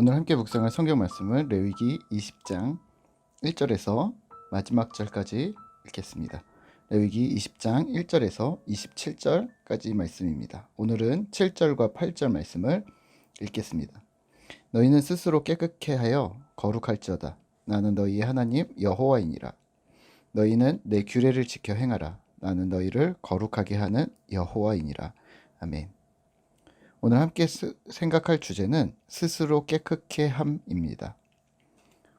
오늘 함께 묵상할 성경 말씀은 레위기 20장 1절에서 마지막 절까지 읽겠습니다. 레위기 20장 1절에서 27절까지 말씀입니다. 오늘은 7절과 8절 말씀을 읽겠습니다. 너희는 스스로 깨끗게 하여 거룩할지어다. 나는 너희의 하나님 여호와이니라. 너희는 내 규례를 지켜 행하라. 나는 너희를 거룩하게 하는 여호와이니라. 아멘. 오늘 함께 생각할 주제는 스스로 깨끗게 함입니다.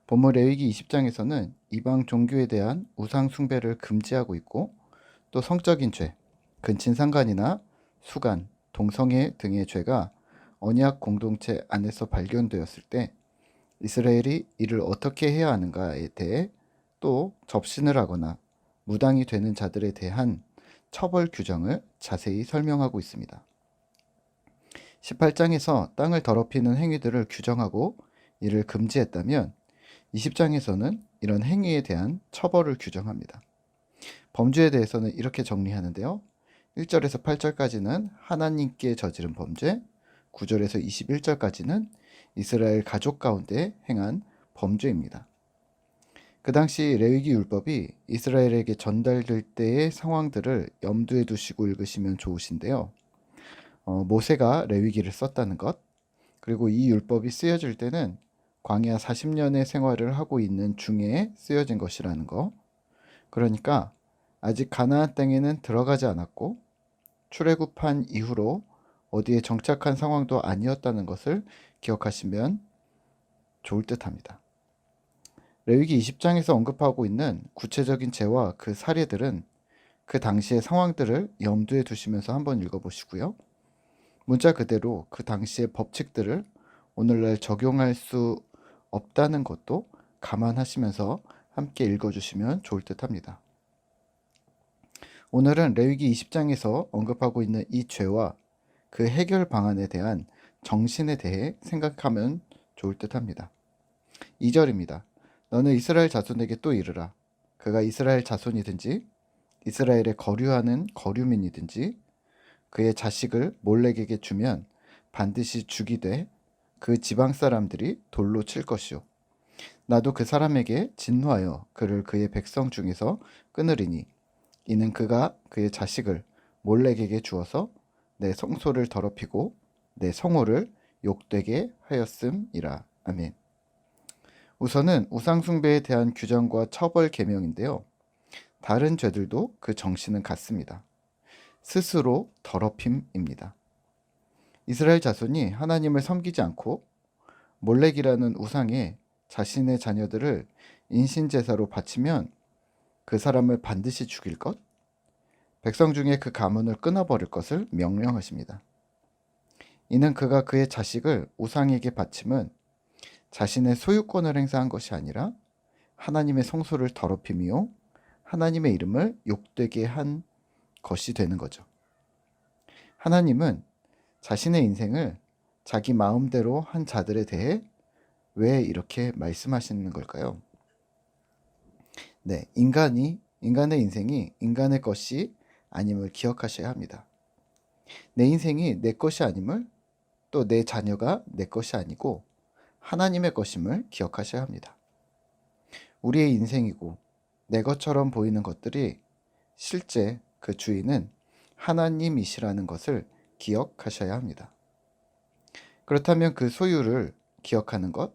본문 레위기 20장에서는 이방 종교에 대한 우상 숭배를 금지하고 있고, 또 성적인 죄, 근친상간이나 수간, 동성애 등의 죄가 언약 공동체 안에서 발견되었을 때 이스라엘이 이를 어떻게 해야 하는가에 대해, 또 접신을 하거나 무당이 되는 자들에 대한 처벌 규정을 자세히 설명하고 있습니다. 18장에서 땅을 더럽히는 행위들을 규정하고 이를 금지했다면 20장에서는 이런 행위에 대한 처벌을 규정합니다. 범죄에 대해서는 이렇게 정리하는데요. 1절에서 8절까지는 하나님께 저지른 범죄, 9절에서 21절까지는 이스라엘 가족 가운데 행한 범죄입니다. 그 당시 레위기 율법이 이스라엘에게 전달될 때의 상황들을 염두에 두시고 읽으시면 좋으신데요. 모세가 레위기를 썼다는 것, 그리고 이 율법이 쓰여질 때는 광야 40년의 생활을 하고 있는 중에 쓰여진 것이라는 거. 그러니까 아직 가나안 땅에는 들어가지 않았고 출애굽한 이후로 어디에 정착한 상황도 아니었다는 것을 기억하시면 좋을 듯합니다. 레위기 20장에서 언급하고 있는 구체적인 죄와 그 사례들은 그 당시의 상황들을 염두에 두시면서 한번 읽어보시고요. 문자 그대로 그 당시의 법칙들을 오늘날 적용할 수 없다는 것도 감안하시면서 함께 읽어주시면 좋을 듯 합니다. 오늘은 레위기 20장에서 언급하고 있는 이 죄와 그 해결 방안에 대한 정신에 대해 생각하면 좋을 듯 합니다. 2절입니다. 너는 이스라엘 자손에게 또 이르라. 그가 이스라엘 자손이든지 이스라엘에 거류하는 거류민이든지 그의 자식을 몰렉에게 주면 반드시 죽이되 그 지방 사람들이 돌로 칠 것이요. 나도 그 사람에게 진노하여 그를 그의 백성 중에서 끊으리니 이는 그가 그의 자식을 몰렉에게 주어서 내 성소를 더럽히고 내 성호를 욕되게 하였음이라. 아멘. 우선은 우상 숭배에 대한 규정과 처벌 계명인데요. 다른 죄들도 그 정신은 같습니다. 스스로 더럽힘입니다. 이스라엘 자손이 하나님을 섬기지 않고 몰렉이라는 우상에 자신의 자녀들을 인신제사로 바치면 그 사람을 반드시 죽일 것, 백성 중에 그 가문을 끊어버릴 것을 명령하십니다. 이는 그가 그의 자식을 우상에게 바침은 자신의 소유권을 행사한 것이 아니라 하나님의 성소를 더럽힘이요 하나님의 이름을 욕되게 한 것이 되는 거죠. 하나님은 자신의 인생을 자기 마음대로 한 자들에 대해 왜 이렇게 말씀하시는 걸까요? 네, 인간의 인생이 인간의 것이 아님을 기억하셔야 합니다. 내 인생이 내 것이 아님을, 또 내 자녀가 내 것이 아니고 하나님의 것임을 기억하셔야 합니다. 우리의 인생이고 내 것처럼 보이는 것들이 실제 그 주인은 하나님이시라는 것을 기억하셔야 합니다. 그렇다면 그 소유를 기억하는 것,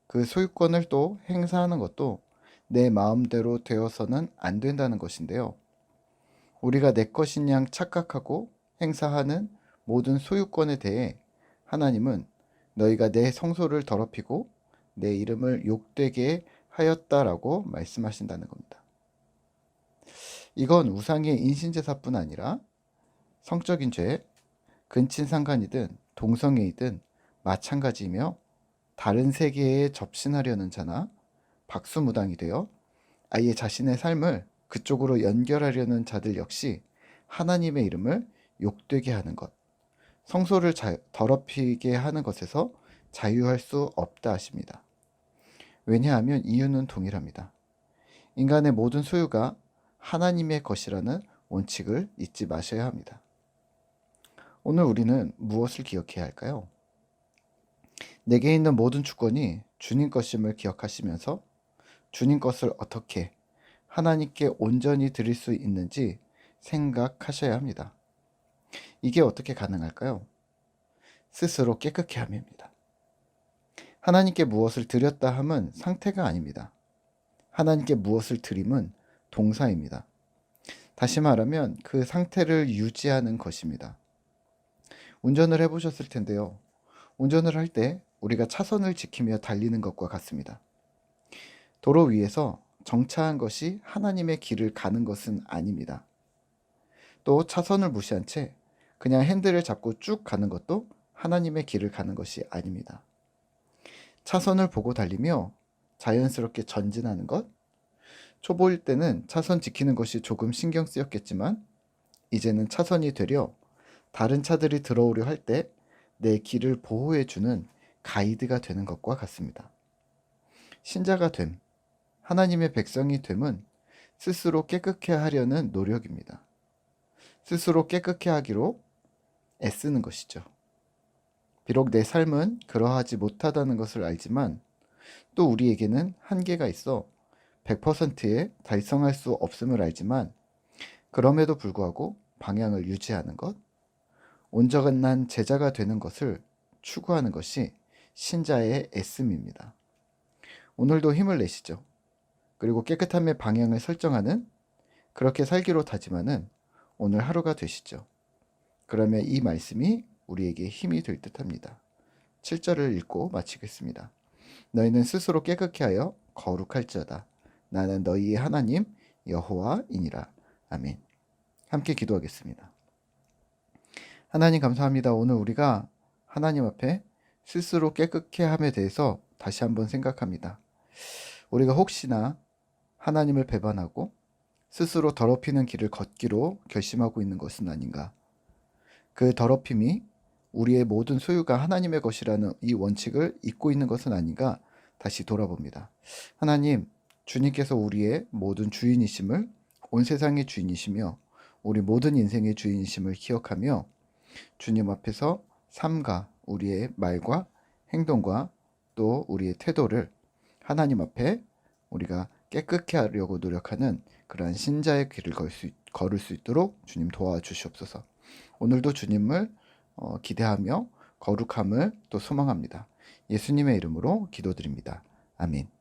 그 소유권을 또 행사하는 것도 내 마음대로 되어서는 안 된다는 것인데요. 우리가 내 것인 양 착각하고 행사하는 모든 소유권에 대해 하나님은 너희가 내 성소를 더럽히고 내 이름을 욕되게 하였다라고 말씀하신다는 겁니다. 이건 우상의 인신제사뿐 아니라 성적인 죄, 근친상간이든 동성애이든 마찬가지이며 다른 세계에 접신하려는 자나 박수무당이 되어 아예 자신의 삶을 그쪽으로 연결하려는 자들 역시 하나님의 이름을 욕되게 하는 것, 성소를 더럽히게 하는 것에서 자유할 수 없다 하십니다. 왜냐하면 이유는 동일합니다. 인간의 모든 소유가 하나님의 것이라는 원칙을 잊지 마셔야 합니다. 오늘 우리는 무엇을 기억해야 할까요? 내게 있는 모든 주권이 주님 것임을 기억하시면서 주님 것을 어떻게 하나님께 온전히 드릴 수 있는지 생각하셔야 합니다. 이게 어떻게 가능할까요? 스스로 깨끗게 함입니다. 하나님께 무엇을 드렸다 함은 상태가 아닙니다. 하나님께 무엇을 드림은 동사입니다. 다시 말하면 그 상태를 유지하는 것입니다. 운전을 해보셨을 텐데요. 운전을 할 때 우리가 차선을 지키며 달리는 것과 같습니다. 도로 위에서 정차한 것이 하나님의 길을 가는 것은 아닙니다. 또 차선을 무시한 채 그냥 핸들을 잡고 쭉 가는 것도 하나님의 길을 가는 것이 아닙니다. 차선을 보고 달리며 자연스럽게 전진하는 것, 초보일 때는 차선 지키는 것이 조금 신경 쓰였겠지만 이제는 차선이 되려 다른 차들이 들어오려 할 때 내 길을 보호해주는 가이드가 되는 것과 같습니다. 신자가 됨, 하나님의 백성이 됨은 스스로 깨끗해 하려는 노력입니다. 스스로 깨끗해 하기로 애쓰는 것이죠. 비록 내 삶은 그러하지 못하다는 것을 알지만 또 우리에게는 한계가 있어 100%에 달성할 수 없음을 알지만 그럼에도 불구하고 방향을 유지하는 것, 온전한 제자가 되는 것을 추구하는 것이 신자의 애씀입니다. 오늘도 힘을 내시죠. 그리고 깨끗함의 방향을 설정하는 그렇게 살기로 다짐하는 오늘 하루가 되시죠. 그러면 이 말씀이 우리에게 힘이 될 듯합니다. 7절을 읽고 마치겠습니다. 너희는 스스로 깨끗게 하여 거룩할지어다. 나는 너희의 하나님 여호와이니라. 아멘. 함께 기도하겠습니다. 하나님 감사합니다. 오늘 우리가 하나님 앞에 스스로 깨끗게 함에 대해서 다시 한번 생각합니다. 우리가 혹시나 하나님을 배반하고 스스로 더럽히는 길을 걷기로 결심하고 있는 것은 아닌가? 그 더럽힘이 우리의 모든 소유가 하나님의 것이라는 이 원칙을 잊고 있는 것은 아닌가? 다시 돌아봅니다. 하나님, 주님께서 우리의 모든 주인이심을, 온 세상의 주인이시며 우리 모든 인생의 주인이심을 기억하며 주님 앞에서 삶과 우리의 말과 행동과 또 우리의 태도를 하나님 앞에 우리가 깨끗게 하려고 노력하는 그러한 신자의 길을 걸을 수 있도록 주님 도와주시옵소서. 오늘도 주님을 기대하며 거룩함을 또 소망합니다. 예수님의 이름으로 기도드립니다. 아멘.